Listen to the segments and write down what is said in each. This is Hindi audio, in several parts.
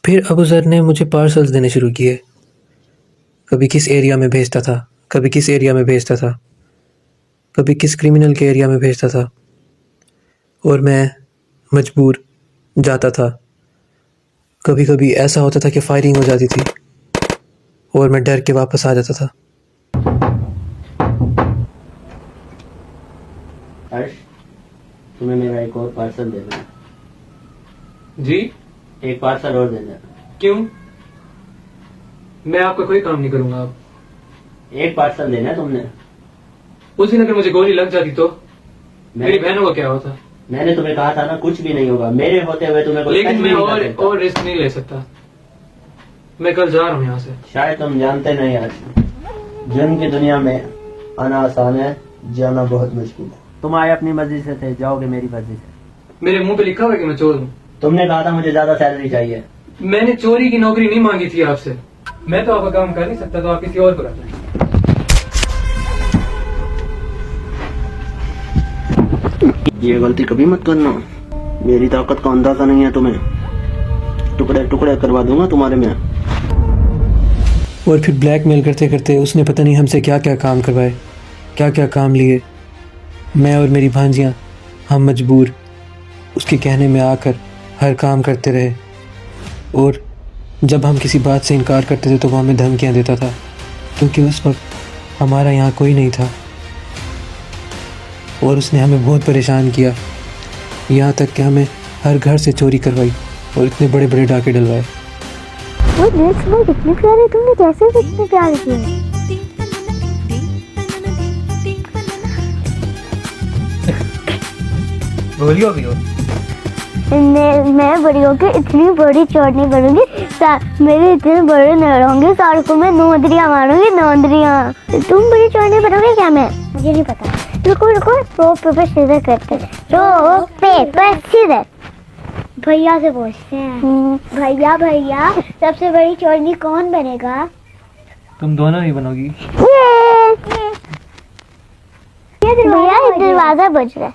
फिर अबू ज़र ने मुझे पार्सल्स देने शुरू किए। कभी किस एरिया में भेजता था, कभी किस एरिया में भेजता था, कभी किस क्रिमिनल के एरिया में भेजता था, और मैं मजबूर जाता था। कभी कभी ऐसा होता था कि फायरिंग हो जाती थी और मैं डर के वापस आ जाता था। हर्ष, तुम्हें मेरा एक और पार्सल देना है। जी? एक पार्सल और देना है। क्यों? मैं आपका कोई काम नहीं करूंगा। आप एक पार्सल देना है तुमने। उस दिन अगर मुझे गोली लग जाती तो मेरी बहनों का क्या होता? मैंने तुम्हें कहा था ना, कुछ भी नहीं होगा मेरे होते हुए तुम्हें कोई लेकिन टच मैं भी नहीं कर सकता। और रिस्क नहीं ले सकता। मैं कल जा रहा हूँ यहाँ से। शायद तुम जानते नहीं हर्ष, जुर्म की दुनिया में आना आसान है, जाना बहुत मुश्किल है। तुम आए अपनी मर्जी से थे, जाओगे मेरी मर्जी से। मेरे मुंह पे लिखा हुआ है कि मैं चोर हूँ। तुमने कहा था मुझे ज्यादा सैलरी चाहिए। मैंने चोरी की नौकरी नहीं मांगी थी आपसे। मैं तो आपका काम कर नहीं सकता, तो आप किसी और को रख लें। ये गलती कभी मत करना। मेरी ताकत का अंदाजा नहीं है तुम्हें। टुकड़े टुकड़े करवा दूंगा तुम्हारे में। और फिर ब्लैकमेल करते करते उसने पता नहीं हमसे क्या क्या काम करवाए, क्या क्या काम लिए। मैं और मेरी भांजियाँ हम मजबूर उसके कहने में आकर हर काम करते रहे। और जब हम किसी बात से इनकार करते थे तो वो हमें धमकियाँ देता था, क्योंकि उस वक्त हमारा यहाँ कोई नहीं था। और उसने हमें बहुत परेशान किया, यहाँ तक कि हमें हर घर से चोरी करवाई और इतने बड़े बड़े डाके डलवाए। वो ड्रेस वो कितने प्यारे, तुमने कैसे कितने प्यारे किए। बोलियो भी हो। मैं बड़ी होकर इतनी बड़ी चोट नहीं बनूंगी, मेरे इतने बड़े नर होंगे, सारों को मैं नौंदरियां मारूंगी, नौंदरियां। तुम बड़ी चोट नहीं बनोगे क्या? मैं मुझे नहीं पता। रुको रुको, रॉक पेपर सीजर करते हैं। Rock paper scissor. भैया से पूछते हैं। भैया भैया, सबसे बड़ी चोरनी कौन बनेगा? तुम दोनों ही बनोगी। भैया दरवाजा बज रहा है।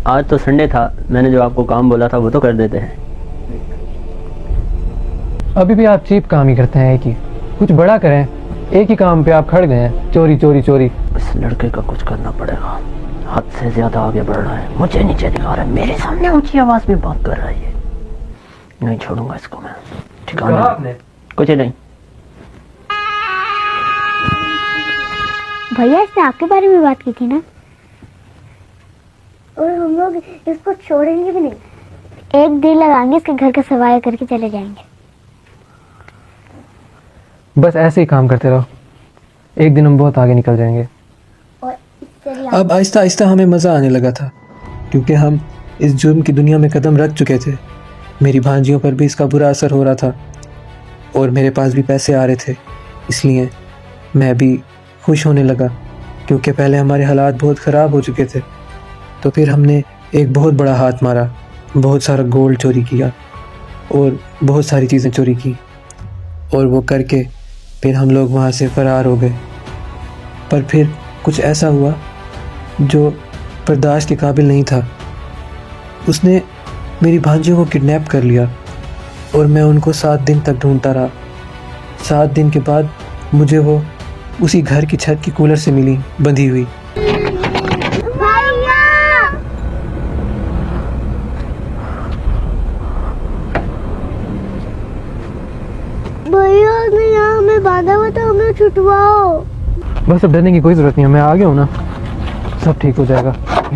आज तो संडे था, मैंने जो आपको काम बोला था वो तो कर देते हैं। अभी भी आप चीप काम ही करते हैं, एक ही। कुछ बड़ा करें। एक ही काम पे आप खड़ गए हैं, चोरी चोरी चोरी। इस लड़के का कुछ करना पड़ेगा। हद से ज्यादा आगे बढ़ रहा है, मुझे नीचे दिखा रहा है, मेरे सामने ऊंची आवाज में बात कर रहा है। ये नहीं छोड़ूंगा इसको मैं। ठिकाना आपने कुछ नहीं। भैया इसने आपके बारे में बात की थी ना, और हम लोग इसको छोड़ेंगे भी नहीं। एक दिन लगाएंगे, इसके घर का सफाई करके चले जाएंगे। बस ऐसे ही काम करते रहो, एक दिन हम बहुत आगे निकल जाएंगे। और इससे अब आहिस्ता आहिस्ता हमें मज़ा आने लगा था, क्योंकि हम इस जुर्म की दुनिया में कदम रख चुके थे। मेरी भांजियों पर भी इसका बुरा असर हो रहा था और मेरे पास भी पैसे आ रहे थे, इसलिए मैं भी खुश होने लगा, क्योंकि पहले हमारे हालात बहुत ख़राब हो चुके थे। तो फिर हमने एक बहुत बड़ा हाथ मारा, बहुत सारा गोल्ड चोरी किया और बहुत सारी चीज़ें चोरी की, और वो करके फिर हम लोग वहाँ से फ़रार हो गए। पर फिर कुछ ऐसा हुआ जो बर्दाश्त के काबिल नहीं था। उसने मेरी भांजियों को किडनैप कर लिया और मैं उनको 7 दिन तक ढूंढता रहा। 7 दिन के बाद मुझे वो उसी घर की छत की कूलर से मिली, बंधी हुई। भैया ने यहाँ हमें बांधा हुआ था, हमें छुटवाओ। बस अब डरने की कोई जरूरत नहीं है, मैं आ गया हूँ ना, सब ठीक हो जाएगा।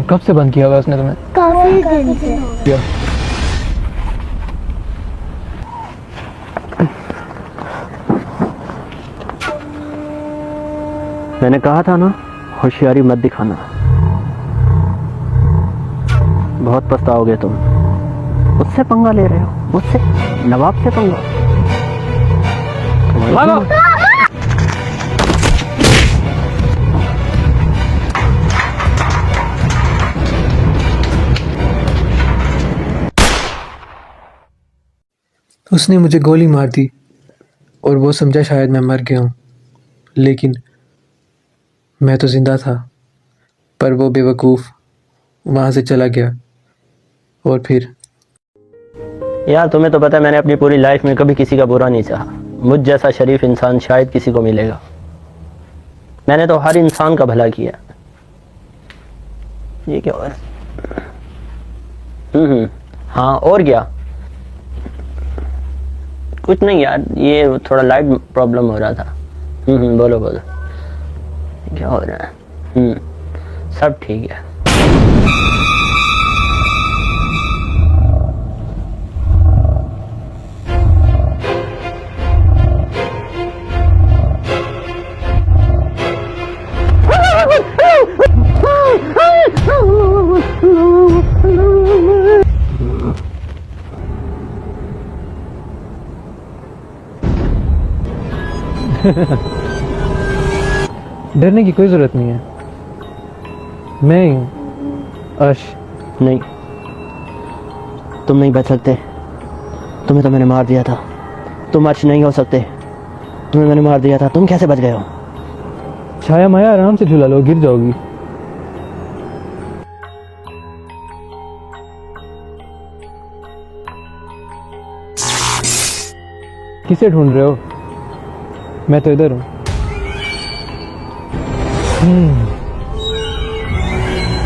कब से बंद किया हुआ उसने तुम्हें? काफी दिन से। मैंने कहा था ना, होशियारी मत दिखाना, बहुत पछताओगे तुम। मुझसे पंगा ले रहे हो, मुझसे, नवाब से पंगा। उसने मुझे गोली मार दी और वो समझा शायद मैं मर गया हूँ, लेकिन मैं तो ज़िंदा था। पर वो बेवकूफ़ वहाँ से चला गया और फिर यार तुम्हें तो पता है मैंने अपनी पूरी लाइफ में कभी किसी का बुरा नहीं चाहा। मुझ जैसा शरीफ इंसान शायद किसी को मिलेगा। मैंने तो हर इंसान का भला किया। ये क्या हो रहा है? हाँ और क्या? कुछ नहीं यार, ये थोड़ा लाइट प्रॉब्लम हो रहा था। बोलो बोलो, क्या हो रहा है? सब ठीक है। डरने की कोई जरूरत नहीं है, मैं ही हूँ अर्श। नहीं, तुम नहीं बच सकते। तुम्हें तो मैंने मार दिया था। तुम अर्श नहीं हो सकते। तुम्हें मैंने मार दिया था। तुम कैसे बच गए हो? छाया माया आराम से झूला लो, गिर जाओगी। किसे ढूंढ रहे हो? मैं तो इधर हूँ।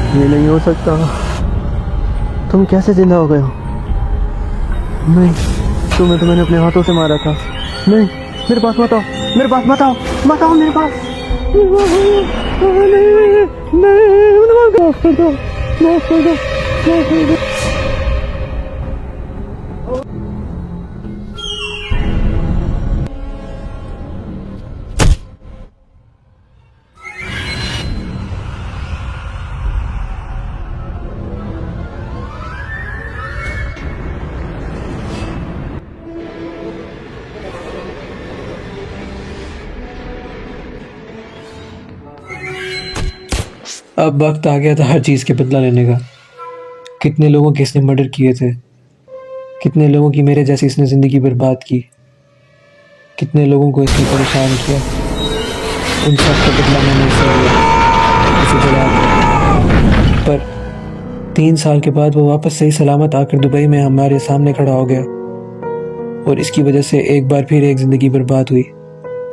ये नहीं हो सकता। तुम कैसे जिंदा हो गए हो? नहीं, तुम्हें तो मैंने अपने हाथों से मारा था। नहीं, मेरे पास मत आओ, मेरे पास मत आओ, मत आओ मेरे पास। अब वक्त आ गया था हर चीज़ के बदला लेने का। कितने लोगों के इसने मर्डर किए थे, कितने लोगों की मेरे जैसी इसने ज़िंदगी बर्बाद की, कितने लोगों को इसने परेशान किया। उन सब का बदला मैंने इसे लिया, इसे जला दिया। पर 3 साल के बाद वो वापस सही सलामत आकर दुबई में हमारे सामने खड़ा हो गया, और इसकी वजह से एक बार फिर एक ज़िंदगी बर्बाद हुई।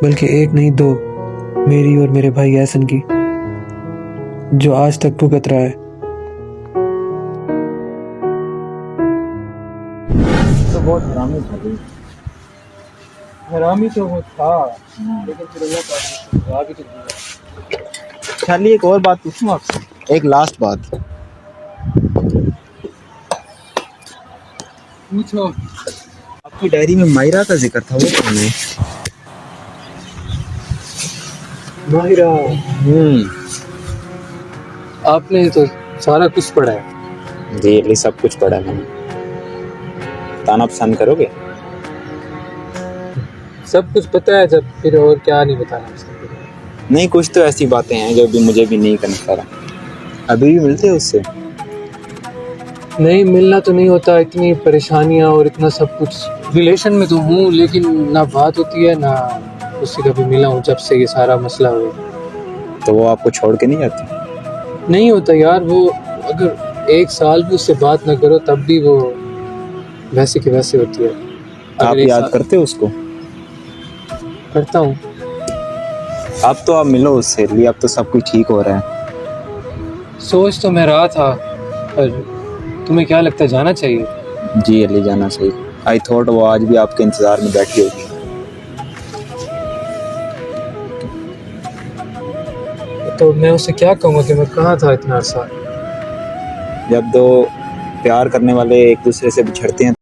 बल्कि एक नहीं 2, मेरी और मेरे भाई एहसन की, जो आज तक भुगत रहा है। तो बहुत हरामी था भाई। हरामी तो वो था, लेकिन फिर अल्लाह पाक ने सजा भी तो दिया। खाली एक और बात पूछूं आपसे, एक लास्ट बात। पूछो। आपकी डायरी में मायरा का जिक्र था, वो कौन है? माहिरा, आपने तो सारा कुछ पढ़ा है। जी ये सब कुछ पढ़ा है मैंने। ताना पसंद करोगे? सब कुछ पता है जब, फिर और क्या नहीं बताना उसके। नहीं, कुछ तो ऐसी बातें हैं जो भी मुझे भी नहीं करना पड़ा। अभी भी मिलते हो उससे? नहीं, मिलना तो नहीं होता, इतनी परेशानियां और इतना सब कुछ। रिलेशन में तो हूँ, लेकिन ना बात होती है, ना उससे कभी मिला हूँ जब से ये सारा मसला हुआ। तो वो आपको छोड़ के नहीं जाती? नहीं होता यार, वो अगर 1 साल भी उससे बात ना करो तब भी वो वैसे की वैसे होती है। आप याद करते हो उसको? करता हूँ। अब तो आप मिलो उससे, लिए अब तो सब कुछ ठीक हो रहा है। सोच तो मैं रहा था, पर तुम्हें क्या लगता है जाना चाहिए? जी अली, जाना चाहिए। आई थॉट वो आज भी आपके इंतजार में बैठी होगी। तो मैं उससे क्या कहूँगा कि मैं कहाँ था इतना अर्सा? जब दो प्यार करने वाले एक दूसरे से बिछड़ते हैं